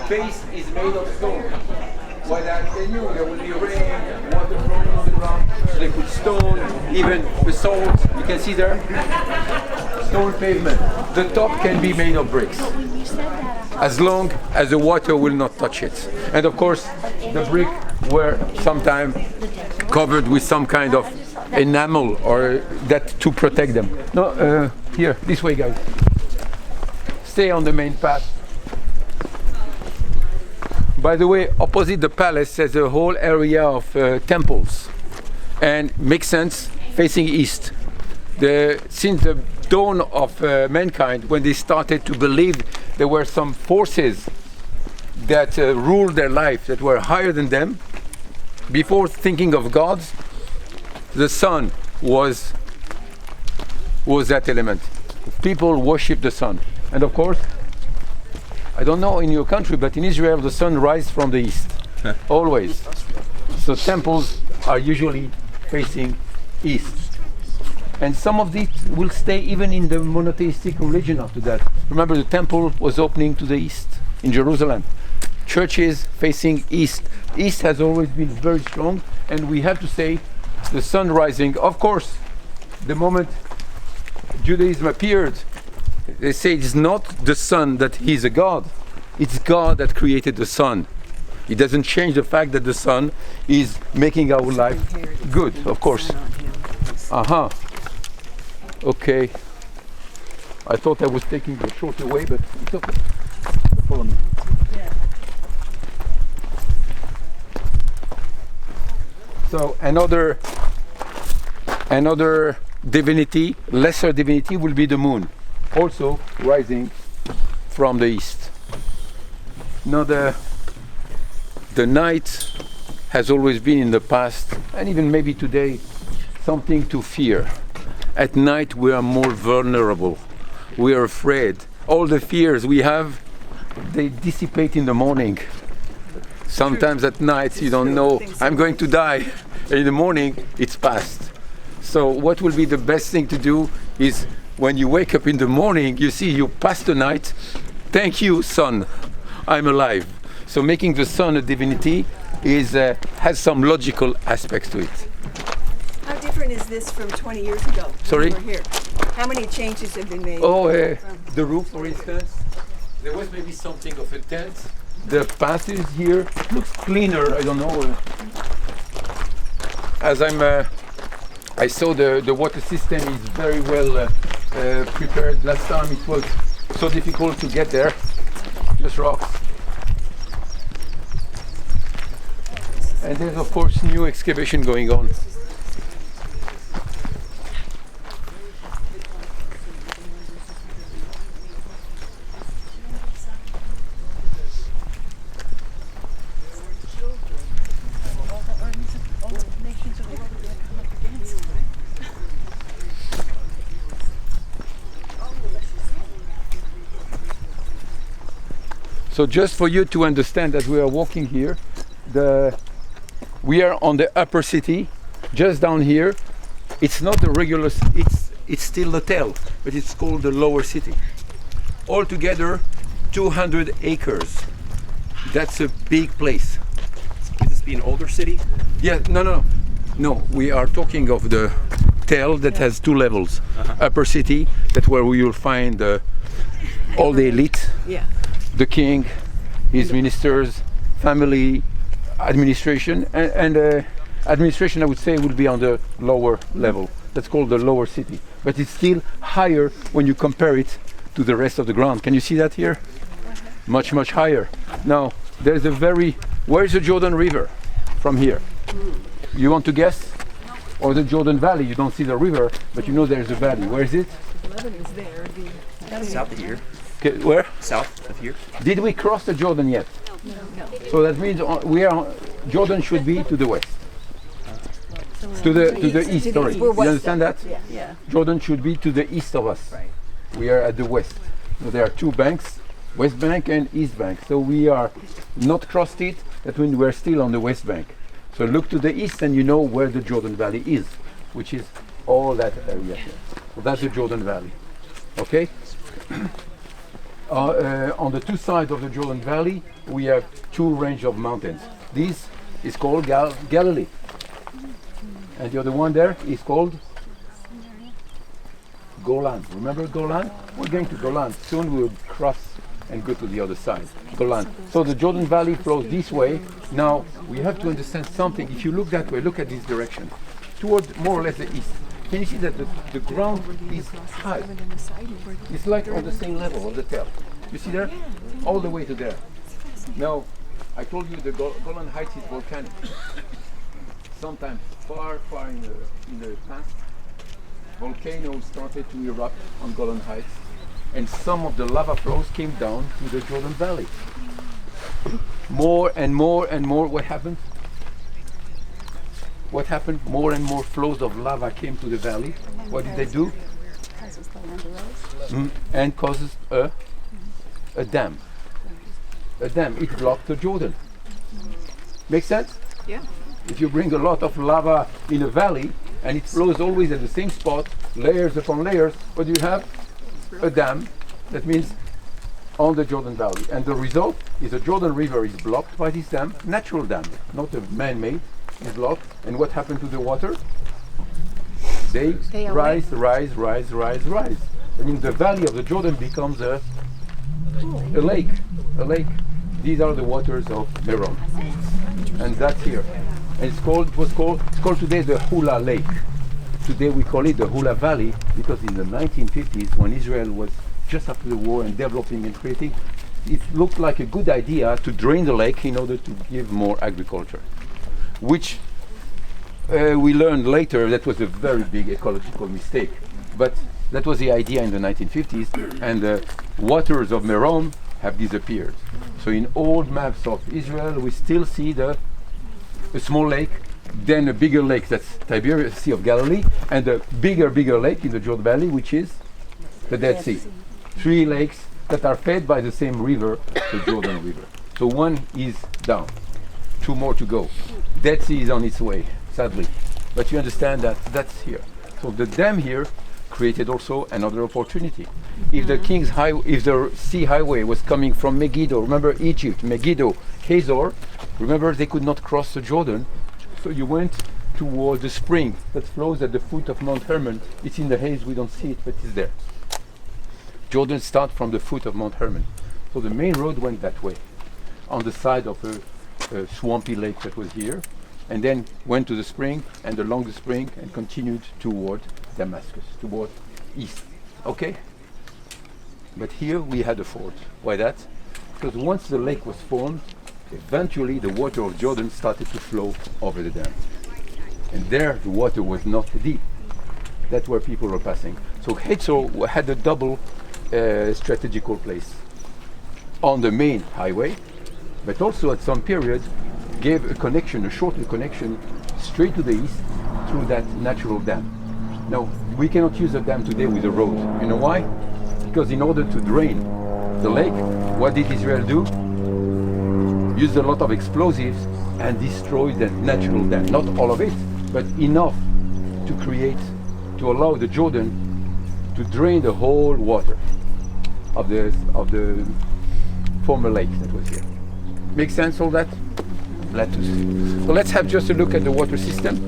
face is made of stone. What I tell you, there will be rain, water flowing on the ground. They put stone, even the salt. You can see there, stone pavement. The top can be made of bricks, as long as the water will not touch it. And of course, the brick were sometimes covered with some kind of enamel or that to protect them. No, here, this way, guys. Stay on the main path. By the way, opposite the palace, there's a whole area of temples, and makes sense facing east. Since the dawn of mankind, when they started to believe there were some forces that ruled their life that were higher than them, before thinking of gods, the sun was that element. People worship the sun, and of course, I don't know in your country, but in Israel the sun rises from the east, always. So temples are usually facing east. And some of these will stay even in the monotheistic religion after that. Remember, the temple was opening to the east in Jerusalem. Churches facing east. East has always been very strong, and we have to say the sun rising. Of course, the moment Judaism appeared, they say it's not the sun that he's a god, it's God that created the sun. It doesn't change the fact that the sun is making our life good, of course. Okay. I thought I was taking the shorter way, but it's okay. Follow me. So another divinity, lesser divinity, will be the moon, also rising from the east. Now the night has always been in the past, and even maybe today, something to fear. At night we are more vulnerable. We are afraid. All the fears we have, they dissipate in the morning. Sometimes at night you don't know, I'm going to die. And in the morning, it's past. So what will be the best thing to do is when you wake up in the morning, you see you passed the night. Thank you, sun. I'm alive. So making the sun a divinity has some logical aspects to it. How different is this from 20 years ago? Sorry? When you were here? How many changes have been made? The roof, for instance. There was maybe something of a tent. The passes here looks cleaner. I don't know. As I saw the water system is very well prepared. Last time it was so difficult to get there. Just rocks. And there's of course new excavation going on. So just for you to understand, as we are walking here, we are on the upper city, just down here. It's not the regular, it's still the tail, but it's called the lower city. Altogether, 200 acres. That's a big place. Could this be an older city? Yeah, no. We are talking of the tail that has two levels. Upper city, that's where we will find all the elite. Yeah. The king, his ministers, family, administration, and administration, I would say, will be on the lower level. That's called the lower city. But it's still higher when you compare it to the rest of the ground. Can you see that here? Much, much higher. Now, there's where's the Jordan River from here? You want to guess? Or the Jordan Valley? You don't see the river, but you know there's a valley. Where is it? Lebanon's there. South of here. Okay, where? South of here. Did we cross the Jordan yet? No. So that means Jordan should be to the west. To the east, sorry. You understand that? Yeah. Jordan should be to the east of us. Right. We are at the west. So there are two banks, West Bank and East Bank. So we are not crossed it, that means we're still on the West Bank. So look to the east and you know where the Jordan Valley is, which is all that area here. So that's the Jordan Valley. Okay? On the two sides of the Jordan Valley, we have two range of mountains. This is called Galilee, and the other one there is called Golan. Remember Golan? We're going to Golan. Soon we'll cross and go to the other side, Golan. So the Jordan Valley flows this way. Now we have to understand something. If you look that way, look at this direction, toward more or less the east. Can you see that the ground is high? It's like on the same level of the tail. You see there? All the way to there. Now, I told you the Golan Heights is volcanic. Sometimes far in the past, volcanoes started to erupt on Golan Heights, and some of the lava flows came down to the Jordan Valley. More and more and more, what happened? What happened? More and more flows of lava came to the valley. What did they do? And causes a dam. A dam. It blocked the Jordan. Make sense? Yeah. If you bring a lot of lava in a valley and it flows always at the same spot, layers upon layers, what do you have? A dam. That means on the Jordan Valley. And the result is the Jordan River is blocked by this dam, natural dam, not a man-made, is blocked. And what happened to the water? They rise. I mean, the valley of the Jordan becomes a lake. These are the waters of Meron, and that's here. And it's called today the Hula Lake. Today we call it the Hula Valley because in the 1950s, when Israel was just after the war and developing and creating, it looked like a good idea to drain the lake in order to give more agriculture, which we learned later that was a very big ecological mistake. But that was the idea in the 1950s, and the waters of Meron have disappeared. So in old maps of Israel, we still see a small lake, then a bigger lake, that's Tiberias, Sea of Galilee, and a bigger lake in the Jordan Valley, which is the Dead Sea. Three lakes that are fed by the same river, the Jordan River. So one is down, two more to go. Dead Sea is on its way, sadly. But you understand that that's here. So the dam here created also another opportunity. If the if the sea highway was coming from Megiddo, remember Egypt, Megiddo, Hazor, remember they could not cross the Jordan, so you went toward the spring that flows at the foot of Mount Hermon. It's in the haze, we don't see it, but it's there. Jordan starts from the foot of Mount Hermon. So the main road went that way, on the side of a swampy lake that was here, and then went to the spring and along the spring and continued toward Damascus, toward east. Okay? But here we had a ford. Why that? Because once the lake was formed, eventually the water of Jordan started to flow over the dam. And there the water was not deep. That's where people were passing. So Hazor had a double strategical place on the main highway, but also at some period gave a connection, a shorter connection, straight to the east through that natural dam. Now, we cannot use a dam today with a road. You know why? Because in order to drain the lake, what did Israel do? Use a lot of explosives and destroy the natural dam. Not all of it, but enough to allow the Jordan to drain the whole water of the former lake that was here. Make sense all that? So let's have just a look at the water system.